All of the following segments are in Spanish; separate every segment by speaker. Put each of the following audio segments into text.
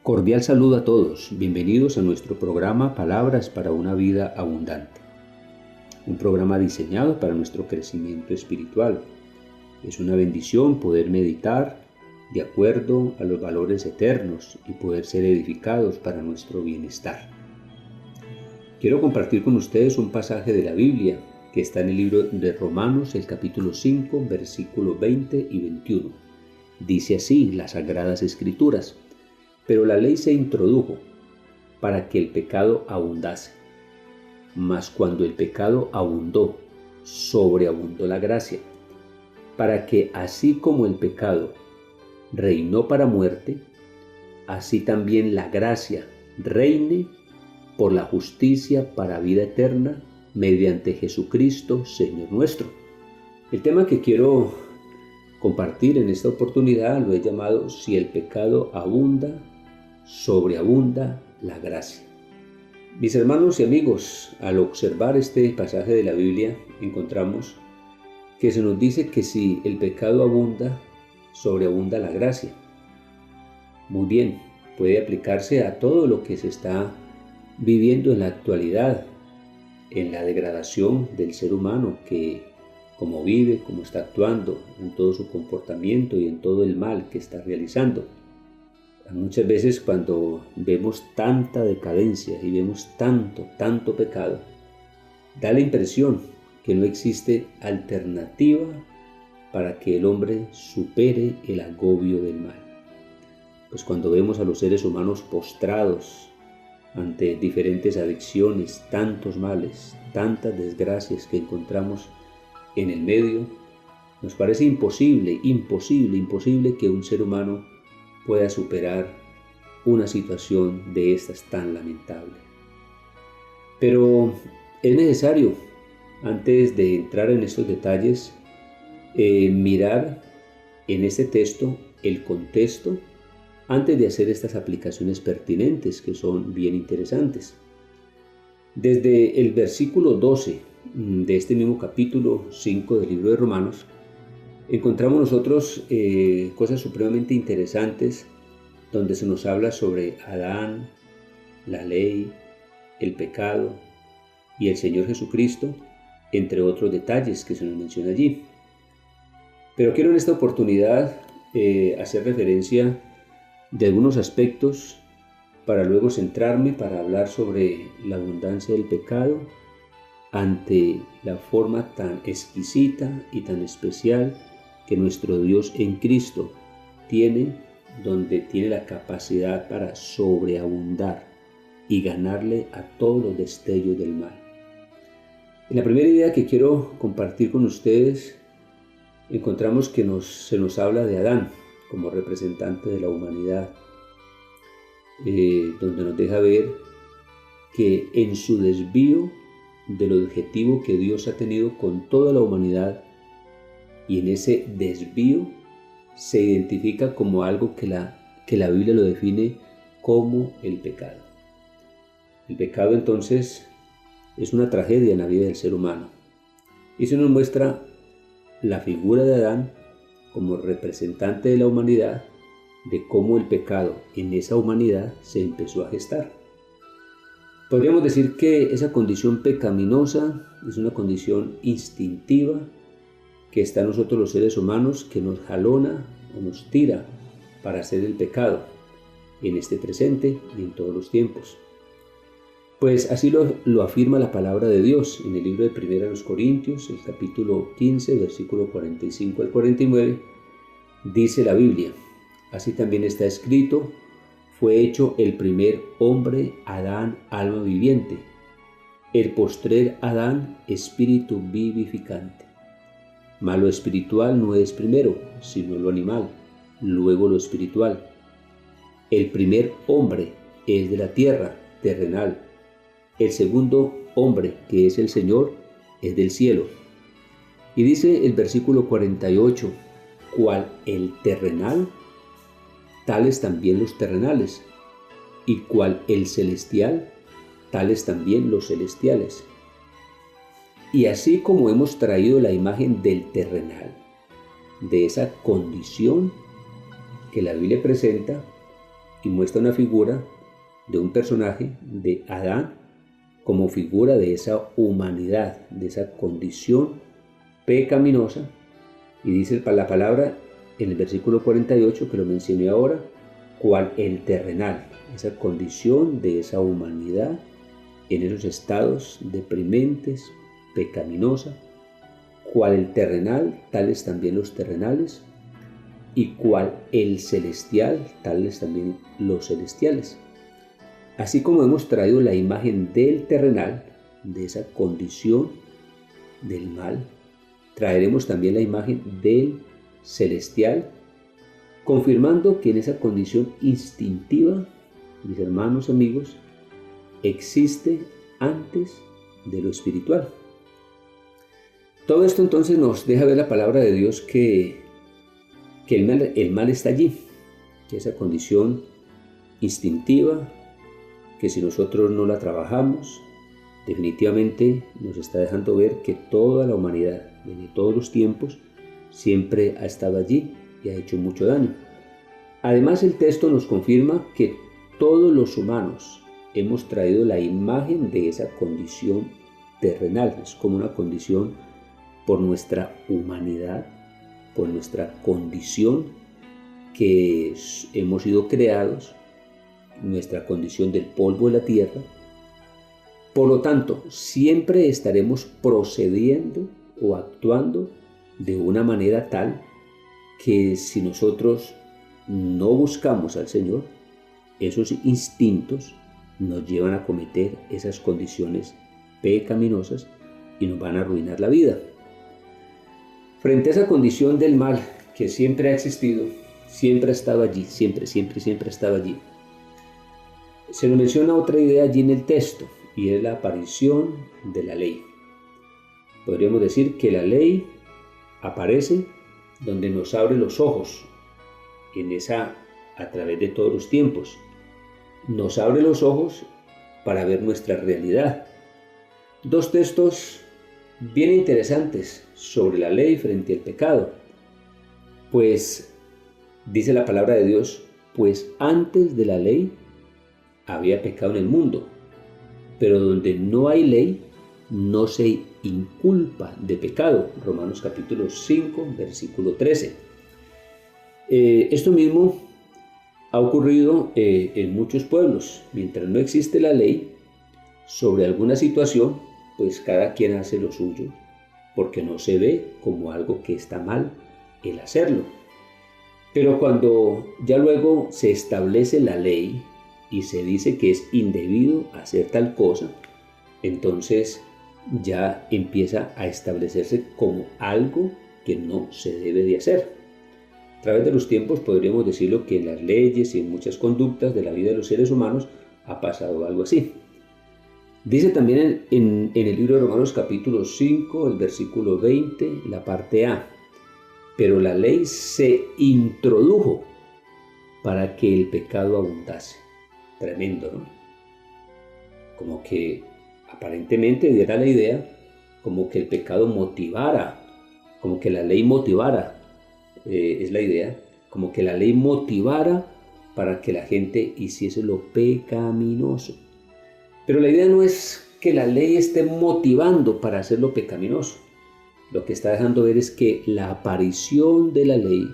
Speaker 1: Cordial saludo a todos, bienvenidos a nuestro programa Palabras para una vida abundante. Un programa diseñado para nuestro crecimiento espiritual. Es una bendición poder meditar de acuerdo a los valores eternos y poder ser edificados para nuestro bienestar. Quiero compartir con ustedes un pasaje de la Biblia que está en el libro de Romanos, el capítulo 5, versículos 20 y 21. Dice así las Sagradas Escrituras: pero la ley se introdujo para que el pecado abundase. Mas cuando el pecado abundó, sobreabundó la gracia, para que así como el pecado reinó para muerte, así también la gracia reine por la justicia para vida eterna mediante Jesucristo, Señor nuestro. El tema que quiero compartir en esta oportunidad lo he llamado: si el pecado abunda, sobreabunda la gracia. Mis hermanos y amigos, al observar este pasaje de la Biblia, encontramos que se nos dice que si el pecado abunda, sobreabunda la gracia. Muy bien, puede aplicarse a todo lo que se está viviendo en la actualidad, en la degradación del ser humano, que cómo vive, cómo está actuando, en todo su comportamiento y en todo el mal que está realizando. Muchas veces cuando vemos tanta decadencia y vemos tanto pecado, da la impresión que no existe alternativa para que el hombre supere el agobio del mal. Pues cuando vemos a los seres humanos postrados ante diferentes adicciones, tantos males, tantas desgracias que encontramos en el medio, nos parece imposible que un ser humano pueda superar una situación de estas tan lamentable. Pero es necesario, antes de entrar en estos detalles, mirar en este texto el contexto antes de hacer estas aplicaciones pertinentes que son bien interesantes. Desde el versículo 12 de este mismo capítulo 5 del libro de Romanos, encontramos nosotros cosas supremamente interesantes donde se nos habla sobre Adán, la ley, el pecado y el Señor Jesucristo, entre otros detalles que se nos menciona allí. Pero quiero en esta oportunidad hacer referencia de algunos aspectos para luego centrarme para hablar sobre la abundancia del pecado ante la forma tan exquisita y tan especial que nuestro Dios en Cristo tiene, donde tiene la capacidad para sobreabundar y ganarle a todos los destellos del mal. En la primera idea que quiero compartir con ustedes, encontramos que se nos habla de Adán como representante de la humanidad, donde nos deja ver que en su desvío del objetivo que Dios ha tenido con toda la humanidad, y en ese desvío se identifica como algo que la Biblia lo define como el pecado. El pecado entonces es una tragedia en la vida del ser humano, y se nos muestra la figura de Adán como representante de la humanidad, de cómo el pecado en esa humanidad se empezó a gestar. Podríamos decir que esa condición pecaminosa es una condición instintiva que está en nosotros los seres humanos, que nos jalona o nos tira para hacer el pecado en este presente y en todos los tiempos. Pues así lo afirma la palabra de Dios en el libro de 1 Corintios, el capítulo 15, versículo 45 al 49, dice la Biblia: así también está escrito: fue hecho el primer hombre, Adán, alma viviente; el postrer Adán, espíritu vivificante. Mas lo espiritual no es primero, sino lo animal, luego lo espiritual. El primer hombre es de la tierra, terrenal; el segundo hombre, que es el Señor, es del cielo. Y dice el versículo 48, cual el terrenal, tales también los terrenales, y cual el celestial, tales también los celestiales. Y así como hemos traído la imagen del terrenal, de esa condición que la Biblia presenta, y muestra una figura de un personaje de Adán como figura de esa humanidad, de esa condición pecaminosa. Y dice la palabra en el versículo 48, que lo mencioné ahora, cual el terrenal, esa condición de esa humanidad en esos estados deprimentes, pecaminosa, cual el terrenal, tales también los terrenales, y cual el celestial, tales también los celestiales. Así como hemos traído la imagen del terrenal, de esa condición del mal, traeremos también la imagen del celestial, confirmando que en esa condición instintiva, mis hermanos, amigos, existe antes de lo espiritual. Todo esto entonces nos deja ver la palabra de Dios que el mal está allí, que esa condición instintiva, que si nosotros no la trabajamos, definitivamente nos está dejando ver que toda la humanidad, desde todos los tiempos, siempre ha estado allí y ha hecho mucho daño. Además, el texto nos confirma que todos los humanos hemos traído la imagen de esa condición terrenal. Es como una condición por nuestra humanidad, por nuestra condición que hemos sido creados, nuestra condición del polvo de la tierra. Por lo tanto, siempre estaremos procediendo o actuando de una manera tal que si nosotros no buscamos al Señor, esos instintos nos llevan a cometer esas condiciones pecaminosas y nos van a arruinar la vida. Frente a esa condición del mal que siempre ha existido, siempre ha estado allí, siempre ha estado allí, se nos menciona otra idea allí en el texto, y es la aparición de la ley. Podríamos decir que la ley aparece donde nos abre los ojos, a través de todos los tiempos. Nos abre los ojos para ver nuestra realidad. Dos textos bien interesantes sobre la ley frente al pecado. Pues dice la palabra de Dios, pues antes de la ley había pecado en el mundo, pero donde no hay ley no se inculpa de pecado. Romanos capítulo 5, versículo 13. Esto mismo ha ocurrido en muchos pueblos. Mientras no existe la ley sobre alguna situación, pues cada quien hace lo suyo, porque no se ve como algo que está mal el hacerlo. Pero cuando ya luego se establece la ley y se dice que es indebido hacer tal cosa, entonces ya empieza a establecerse como algo que no se debe de hacer. A través de los tiempos podríamos decirlo que en las leyes y en muchas conductas de la vida de los seres humanos ha pasado algo así. Dice también en el libro de Romanos capítulo 5, el versículo 20, la parte A, pero la ley se introdujo para que el pecado abundase. Tremendo, ¿no? Como que aparentemente diera la idea como que el pecado motivara, como que la ley motivara, es la idea, como que la ley motivara para que la gente hiciese lo pecaminoso. Pero la idea no es que la ley esté motivando para hacer lo pecaminoso. Lo que está dejando ver es que la aparición de la ley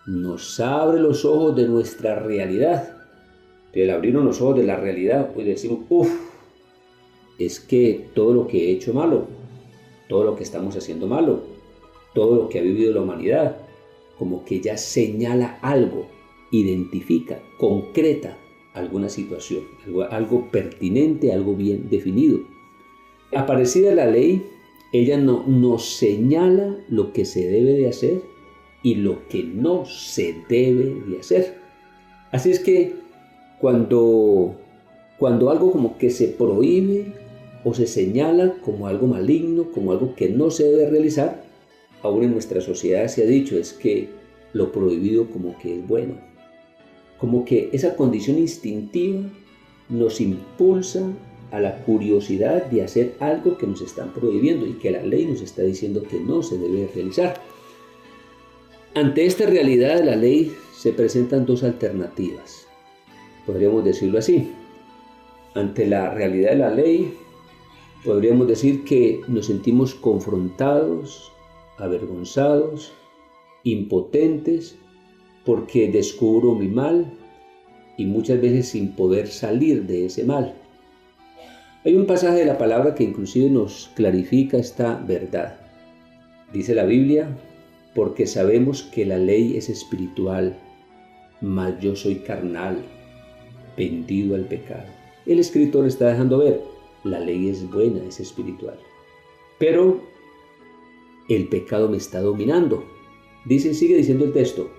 Speaker 1: nos abre los ojos de nuestra realidad. Y al abrirnos los ojos de la realidad, pues decimos, es que todo lo que he hecho malo, todo lo que estamos haciendo malo, todo lo que ha vivido la humanidad, como que ya señala algo, identifica, concreta alguna situación, algo pertinente, algo bien definido. Aparecida la ley, ella nos señala lo que se debe de hacer y lo que no se debe de hacer. Así es que cuando algo como que se prohíbe o se señala como algo maligno, como algo que no se debe realizar, aún en nuestra sociedad se ha dicho es que lo prohibido como que es bueno. Como que esa condición instintiva nos impulsa a la curiosidad de hacer algo que nos están prohibiendo y que la ley nos está diciendo que no se debe realizar. Ante esta realidad de la ley se presentan dos alternativas. podríamos decirlo así. Ante la realidad de la ley, podríamos decir que nos sentimos confrontados, avergonzados, impotentes, porque descubro mi mal y muchas veces sin poder salir de ese mal. Hay un pasaje de la palabra que inclusive nos clarifica esta verdad. Dice la Biblia: porque sabemos que la ley es espiritual, mas yo soy carnal, vendido al pecado. El escritor está dejando ver, la ley es buena, es espiritual, pero el pecado me está dominando. Sigue diciendo el texto: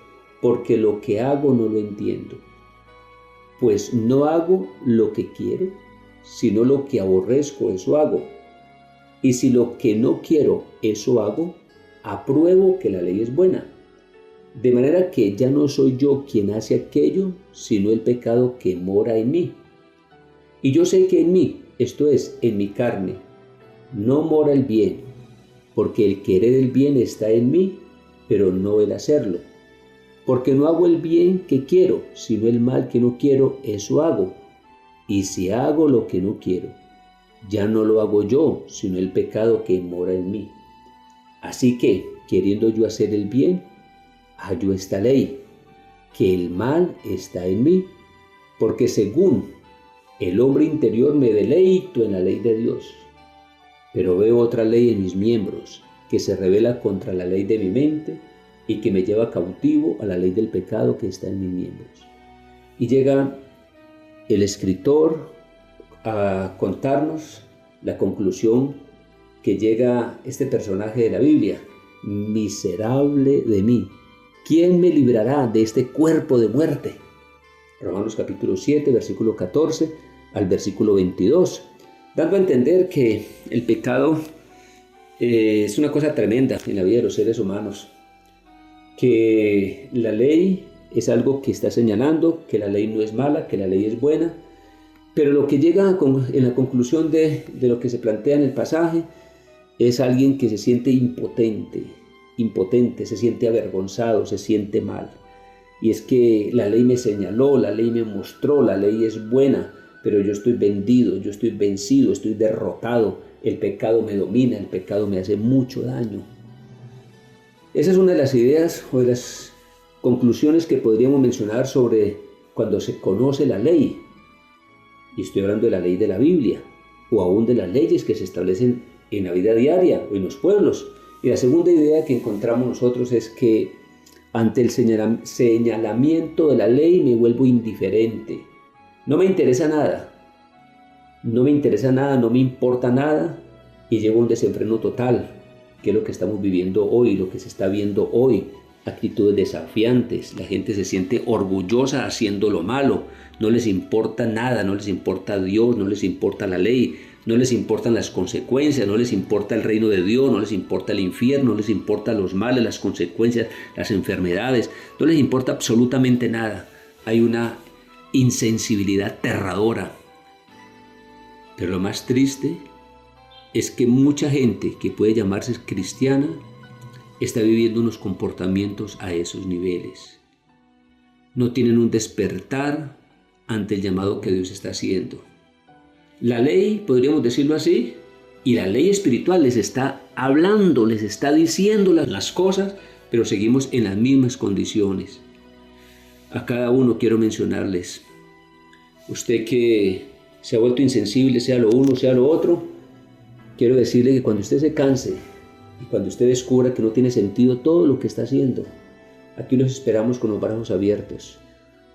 Speaker 1: porque lo que hago no lo entiendo, pues no hago lo que quiero, sino lo que aborrezco, eso hago. Y si lo que no quiero, eso hago, apruebo que la ley es buena. De manera que ya no soy yo quien hace aquello, sino el pecado que mora en mí. Y yo sé que en mí, esto es, en mi carne, no mora el bien, porque el querer el bien está en mí, pero no el hacerlo. Porque no hago el bien que quiero, sino el mal que no quiero, eso hago. Y si hago lo que no quiero, ya no lo hago yo, sino el pecado que mora en mí. Así que, queriendo yo hacer el bien, hallo esta ley, que el mal está en mí, porque según el hombre interior me deleito en la ley de Dios, pero veo otra ley en mis miembros, que se rebela contra la ley de mi mente y que me lleva cautivo a la ley del pecado que está en mis miembros. Y llega el escritor a contarnos la conclusión que llega este personaje de la Biblia: miserable de mí, ¿quién me librará de este cuerpo de muerte? Romanos capítulo 7, versículo 14 al versículo 22, dando a entender que el pecado es una cosa tremenda en la vida de los seres humanos, que la ley es algo que está señalando, que la ley no es mala, que la ley es buena, pero lo que llega en la conclusión de lo que se plantea en el pasaje es alguien que se siente impotente, se siente avergonzado, se siente mal. Y es que la ley me señaló, la ley me mostró, la ley es buena, pero yo estoy vendido, yo estoy vencido, estoy derrotado, el pecado me domina, el pecado me hace mucho daño. Esa es una de las ideas o de las conclusiones que podríamos mencionar sobre cuando se conoce la ley. Y estoy hablando de la ley de la Biblia, o aún de las leyes que se establecen en la vida diaria o en los pueblos. Y la segunda idea que encontramos nosotros es que ante el señalamiento de la ley me vuelvo indiferente. No me interesa nada, no me importa nada, y llego a un desenfreno total, que es lo que estamos viviendo hoy, lo que se está viendo hoy. Actitudes desafiantes, la gente se siente orgullosa haciendo lo malo, no les importa nada, no les importa Dios, no les importa la ley, no les importan las consecuencias, no les importa el reino de Dios, no les importa el infierno, no les importa los males, las consecuencias, las enfermedades, no les importa absolutamente nada. Hay una insensibilidad aterradora. Pero lo más triste es que mucha gente que puede llamarse cristiana está viviendo unos comportamientos a esos niveles. No tienen un despertar ante el llamado que Dios está haciendo. La ley, podríamos decirlo así, y la ley espiritual les está hablando, les está diciendo las cosas, pero seguimos en las mismas condiciones. A cada uno quiero mencionarles: usted que se ha vuelto insensible, sea lo uno, sea lo otro, quiero decirle que cuando usted se canse y cuando usted descubra que no tiene sentido todo lo que está haciendo, aquí los esperamos con los brazos abiertos.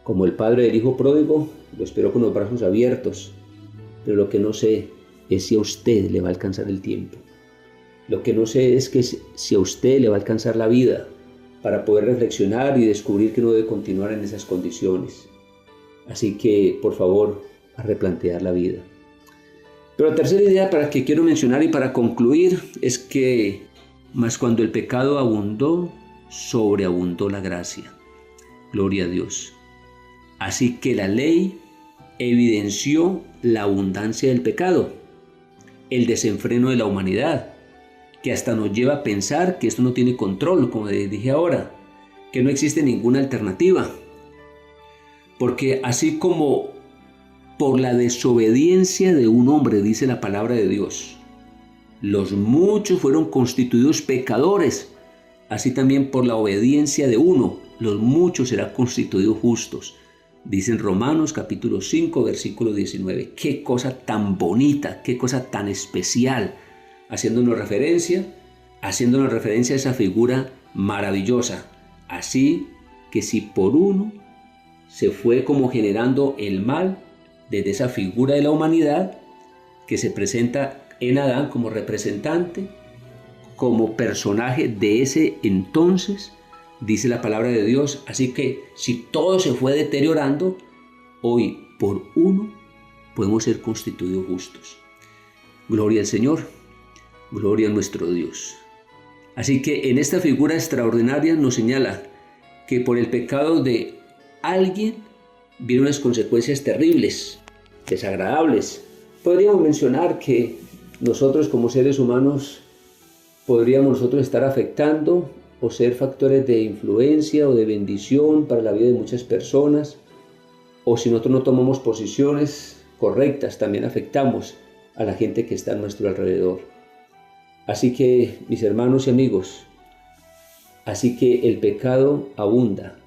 Speaker 1: Como el padre del hijo pródigo, lo esperó con los brazos abiertos. Pero lo que no sé es si a usted le va a alcanzar el tiempo. Lo que no sé es que si a usted le va a alcanzar la vida para poder reflexionar y descubrir que no debe continuar en esas condiciones. Así que, por favor, a replantear la vida. Pero la tercera idea para que quiero mencionar y para concluir es que, mas cuando el pecado abundó, sobreabundó la gracia. Gloria a Dios. Así que la ley evidenció la abundancia del pecado, el desenfreno de la humanidad, que hasta nos lleva a pensar que esto no tiene control, como dije ahora, que no existe ninguna alternativa. Porque así como por la desobediencia de un hombre, dice la palabra de Dios, los muchos fueron constituidos pecadores, así también por la obediencia de uno, los muchos serán constituidos justos. Dice en Romanos capítulo 5, versículo 19. Qué cosa tan bonita, qué cosa tan especial, haciéndonos referencia a esa figura maravillosa. Así que si por uno se fue como generando el mal, desde esa figura de la humanidad que se presenta en Adán como representante, como personaje de ese entonces, dice la palabra de Dios. Así que si todo se fue deteriorando, hoy por uno podemos ser constituidos justos. Gloria al Señor, gloria a nuestro Dios. Así que en esta figura extraordinaria nos señala que por el pecado de alguien vienen unas consecuencias terribles, desagradables. Podríamos mencionar que nosotros como seres humanos podríamos nosotros estar afectando o ser factores de influencia o de bendición para la vida de muchas personas, o si nosotros no tomamos posiciones correctas, también afectamos a la gente que está a nuestro alrededor. Así que, mis hermanos y amigos, así que el pecado abunda,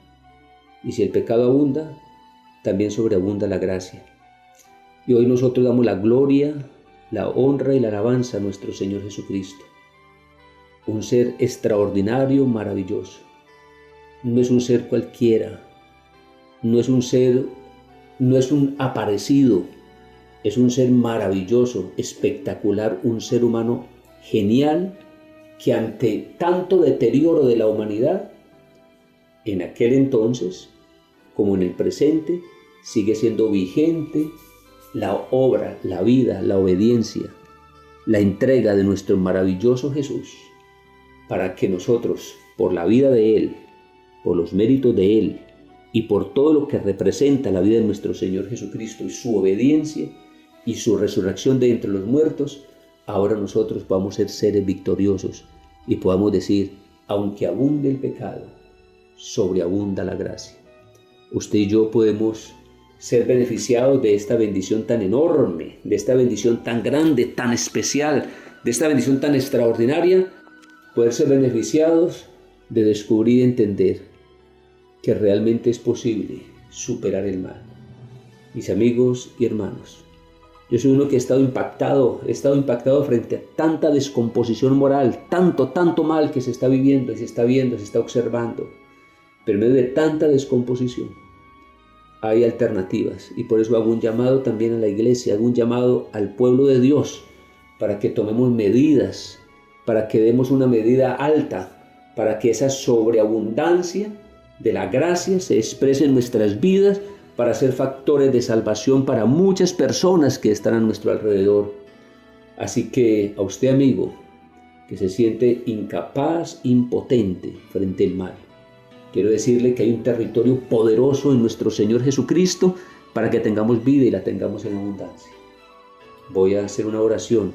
Speaker 1: y si el pecado abunda, también sobreabunda la gracia. Y hoy nosotros damos la gloria, la honra y la alabanza a nuestro Señor Jesucristo. Un ser extraordinario, maravilloso. No es un ser cualquiera, no es un aparecido, es un ser maravilloso, espectacular, un ser humano genial que ante tanto deterioro de la humanidad, en aquel entonces, como en el presente, sigue siendo vigente la obra, la vida, la obediencia, la entrega de nuestro maravilloso Jesús, para que nosotros, por la vida de Él, por los méritos de Él y por todo lo que representa la vida de nuestro Señor Jesucristo y su obediencia y su resurrección de entre los muertos, ahora nosotros vamos a ser seres victoriosos y podamos decir, aunque abunde el pecado, sobreabunda la gracia. Usted y yo podemos ser beneficiados de esta bendición tan enorme, de esta bendición tan grande, tan especial, de esta bendición tan extraordinaria, poder ser beneficiados de descubrir y entender que realmente es posible superar el mal. Mis amigos y hermanos, yo soy uno que he estado impactado frente a tanta descomposición moral, tanto mal que se está viviendo, se está viendo, se está observando. Pero en medio de tanta descomposición hay alternativas, y por eso hago un llamado también a la iglesia, hago un llamado al pueblo de Dios para que tomemos medidas, para que demos una medida alta, para que esa sobreabundancia de la gracia se exprese en nuestras vidas, para ser factores de salvación para muchas personas que están a nuestro alrededor. Así que a usted, amigo, que se siente incapaz, impotente frente al mal, quiero decirle que hay un territorio poderoso en nuestro Señor Jesucristo para que tengamos vida y la tengamos en abundancia. Voy a hacer una oración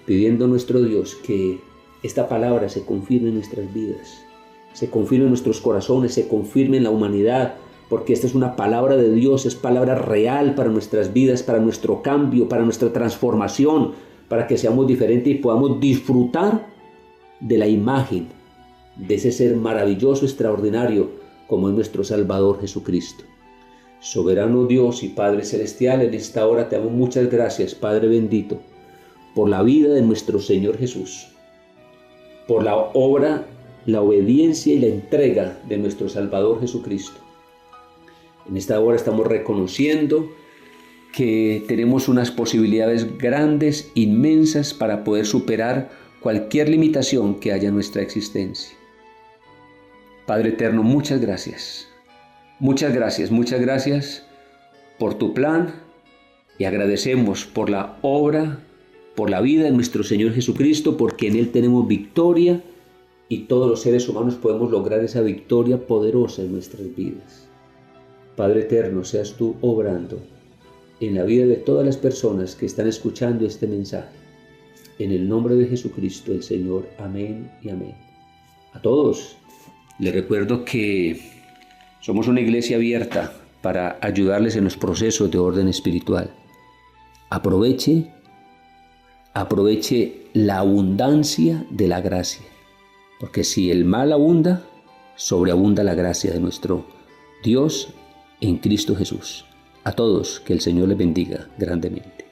Speaker 1: pidiendo a nuestro Dios que esta palabra se confirme en nuestras vidas, se confirme en nuestros corazones, se confirme en la humanidad, porque esta es una palabra de Dios, es palabra real para nuestras vidas, para nuestro cambio, para nuestra transformación, para que seamos diferentes y podamos disfrutar de la imagen de ese ser maravilloso, extraordinario, como es nuestro Salvador Jesucristo. Soberano Dios y Padre Celestial, en esta hora te damos muchas gracias, Padre bendito, por la vida de nuestro Señor Jesús, por la obra, la obediencia y la entrega de nuestro Salvador Jesucristo. En esta hora estamos reconociendo que tenemos unas posibilidades grandes, inmensas, para poder superar cualquier limitación que haya en nuestra existencia. Padre eterno, muchas gracias. Muchas gracias por tu plan, y agradecemos por la obra, por la vida de nuestro Señor Jesucristo, porque en Él tenemos victoria y todos los seres humanos podemos lograr esa victoria poderosa en nuestras vidas. Padre eterno, seas tú obrando en la vida de todas las personas que están escuchando este mensaje. En el nombre de Jesucristo el Señor. Amén y amén. A todos les recuerdo que somos una iglesia abierta para ayudarles en los procesos de orden espiritual. Aproveche la abundancia de la gracia, porque si el mal abunda, sobreabunda la gracia de nuestro Dios en Cristo Jesús. A todos, que el Señor les bendiga grandemente.